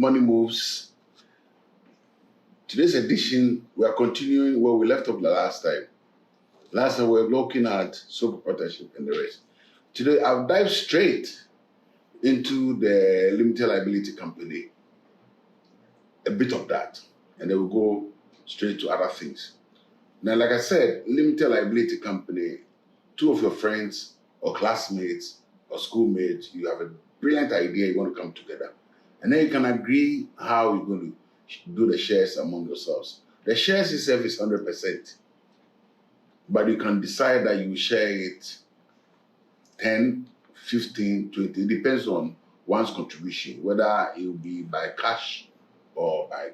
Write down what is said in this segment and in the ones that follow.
Money Moves. Today's edition, we are continuing where we left off the last time. Last time we were looking at sole proprietorship and the rest. Today, I'll dive straight into the limited liability company, a bit of that, and then we'll go straight to other things. Now, like I said, limited liability company, two of your friends or classmates or schoolmates, you have a brilliant idea, you want to come together. And then you can agree how you're going to do the shares among yourselves. The shares itself is 100%, but you can decide that you share it 10, 15, 20. It depends on one's contribution, whether it will be by cash or by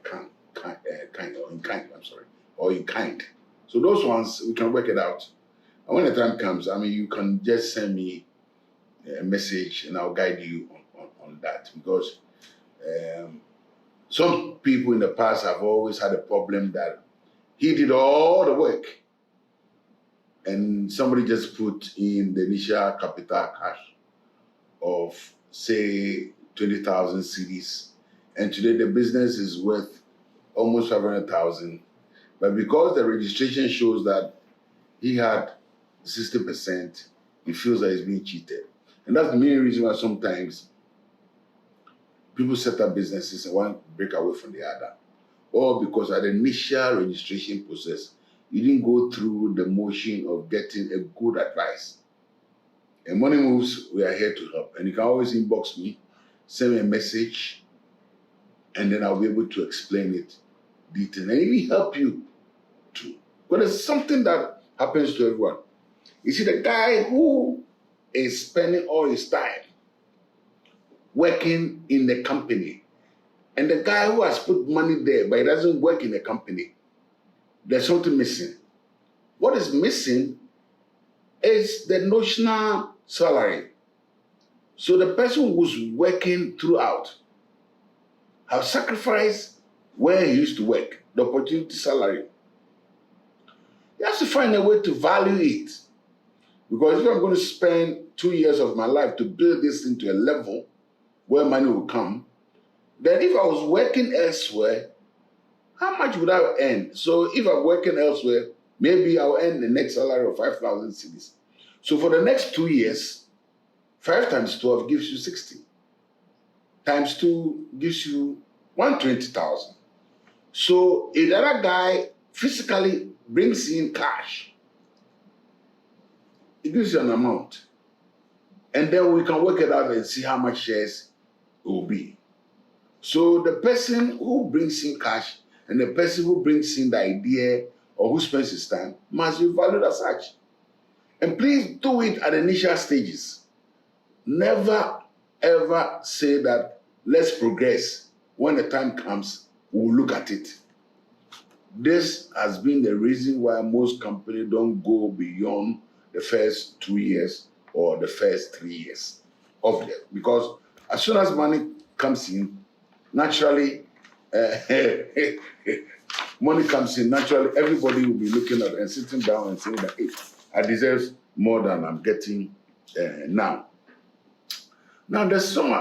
in kind. So those ones, we can work it out. And when the time comes, you can just send me a message and I'll guide you on that. Because some people in the past have always had a problem that he did all the work and somebody just put in the initial capital cash of, say, 20,000 cedis. And today the business is worth almost 500,000. But because the registration shows that he had 60%, he feels that he's being cheated. And that's the main reason why sometimes people set up businesses and want to break away from the other. Or because at the initial registration process, you didn't go through the motion of getting a good advice. And Money Moves, we are here to help. And you can always inbox me, send me a message, and then I'll be able to explain it detail and even help you too. But there's something that happens to everyone. You see, the guy who is spending all his time working in the company, and the guy who has put money there but he doesn't work in the company, there's something missing. What is missing is the notional salary. So the person who's working throughout have sacrificed where he used to work, the opportunity salary. He has to find a way to value it. Because if I'm going to spend 2 years of my life to build this into a level where money will come, then if I was working elsewhere, how much would I earn? So if I'm working elsewhere, maybe I'll earn the next salary of 5,000 cedis. So for the next 2 years, 5 times 12 gives you 60. Times 2 gives you 120,000. So if the other guy physically brings in cash, it gives you an amount. And then we can work it out and see how much shares it will be. So the person who brings in cash and the person who brings in the idea or who spends his time must be valued as such. And please do it at the initial stages. Never ever say that let's progress. When the time comes, we'll look at it. This has been the reason why most companies don't go beyond the first 2 years or the first 3 years of them. Because as soon as money comes in, naturally, money comes in, naturally, everybody will be looking at it and sitting down and saying that, hey, I deserve more than I'm getting now. Now, there's some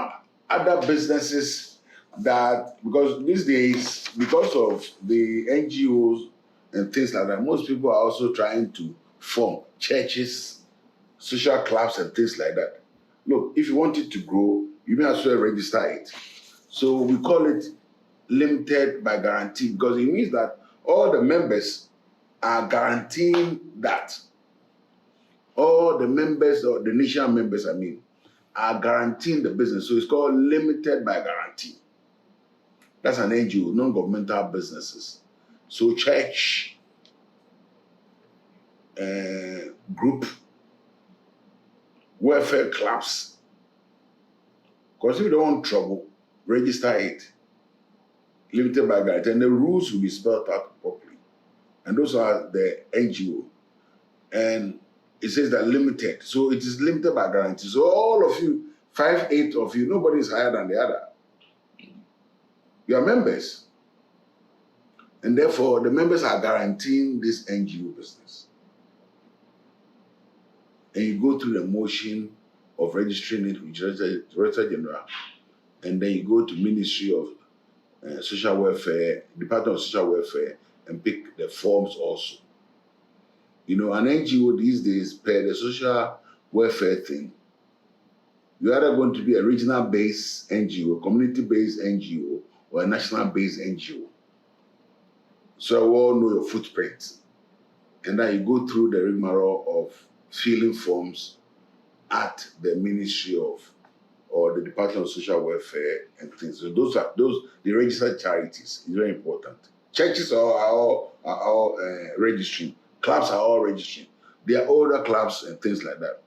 other businesses that, because these days, because of the NGOs and things like that, most people are also trying to form churches, social clubs, and things like that. Look, if you want it to grow, you may as well register it. So we call it limited by guarantee because it means that all the members are guaranteeing that. All the members, or the initial members, are guaranteeing the business. So it's called limited by guarantee. That's an NGO, non-governmental businesses. So church, group, welfare clubs. Because if you don't want trouble, register it. Limited by guarantee. And the rules will be spelled out properly. And those are the NGO. And it says that limited. So it is limited by guarantee. So all of you, 5, 8 of you, nobody is higher than the other. You are members. And therefore, the members are guaranteeing this NGO business. And you go through the motion of registering it with Director General. And then you go to Ministry of social welfare, Department of Social Welfare, and pick the forms also. You know, an NGO these days, per the social welfare thing, you're either going to be a regional-based NGO, community-based NGO, or a national-based NGO. So we all know your footprint. And then you go through the rigmarole of filling forms at the Ministry of or the Department of Social Welfare and things. So those the registered charities is very important. Churches are all registering. Clubs are all registering. They are older clubs and things like that.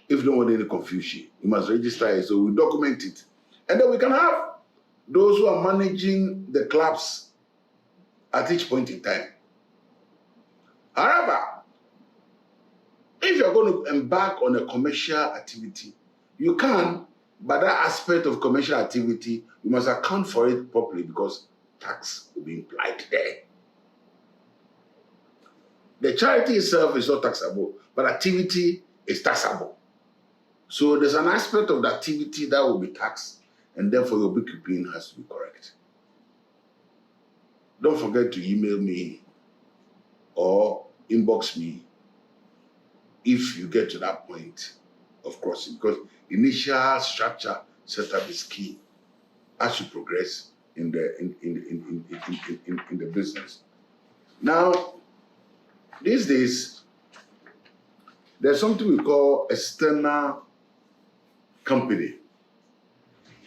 If you don't want any confusion, you must register it. So we document it. And then we can have those who are managing the clubs at each point in time. However, if you're going to embark on a commercial activity, you can, but that aspect of commercial activity, you must account for it properly because tax will be implied there. The charity itself is not taxable, but activity is taxable. So there's an aspect of the activity that will be taxed, and therefore your bookkeeping has to be correct. Don't forget to email me or inbox me if you get to that point of crossing, because initial structure setup is key as you progress in the business. Now, these days, there's something we call external company.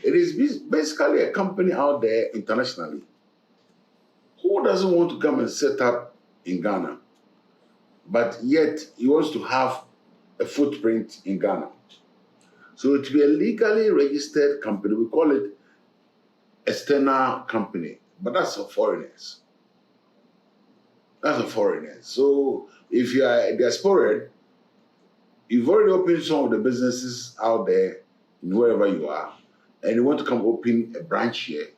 It is basically a company out there internationally. Who doesn't want to come and set up in Ghana, but yet he wants to have a footprint in Ghana? So to be a legally registered company, we call it external company, but that's for foreigners. That's for foreigners. So if you are a diasporan, you've already opened some of the businesses out there, wherever you are, and you want to come open a branch here,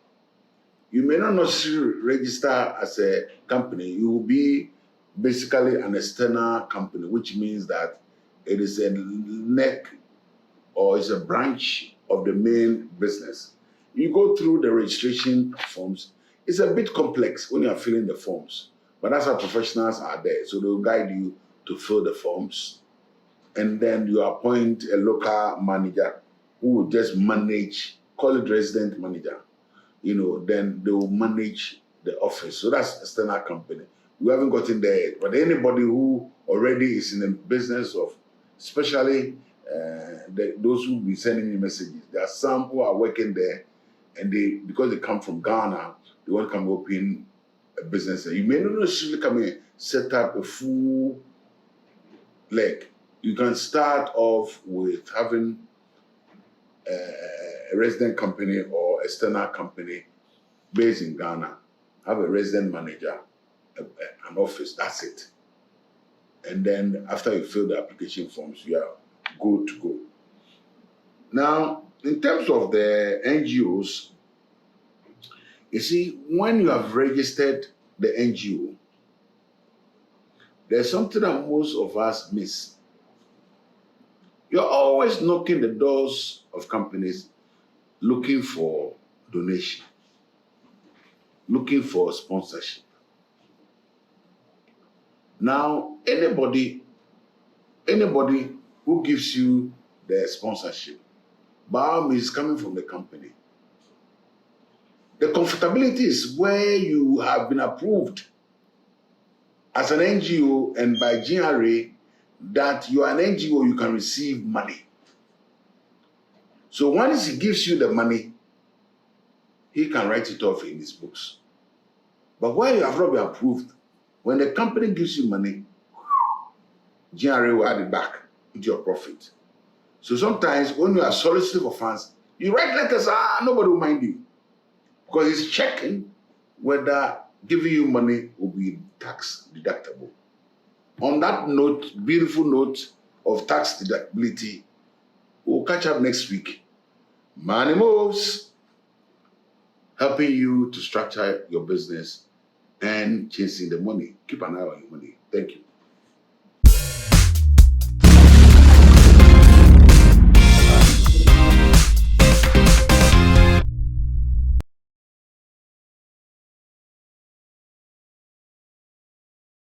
you may not necessarily register as a company. You will be basically an external company, which means that it is a neck or is a branch of the main business. You go through the registration forms. It's a bit complex when you are filling the forms, but that's how professionals are there. So they'll guide you to fill the forms, and then you appoint a local manager who will just manage, call it resident manager. You know, then they will manage the office. So that's external company. We haven't gotten there yet, but anybody who already is in the business of, especially those who will be sending me messages, there are some who are working there, and because they come from Ghana, they want to come open a business there. You may not necessarily come in, set up a full leg. You can start off with having a resident company or external company based in Ghana, have a resident manager, an office, that's it. And then after you fill the application forms, you are good to go. Now, in terms of the NGOs, you see, when you have registered the NGO, there's something that most of us miss. You're always knocking the doors of companies looking for donation, looking for sponsorship. Now, anybody who gives you the sponsorship, by all means, coming from the company. The comfortability is where you have been approved as an NGO and by GRA that you are an NGO, you can receive money. So once he gives you the money, he can write it off in his books. But where you have not been approved, when the company gives you money, GRA will add it back into your profit. So sometimes when you are soliciting for funds, you write letters, nobody will mind you. Because he's checking whether giving you money will be tax deductible. On that note, beautiful note of tax deductibility, we'll catch up next week. Money Moves, helping you to structure your business and chasing the money. Keep an eye on your money. Thank you.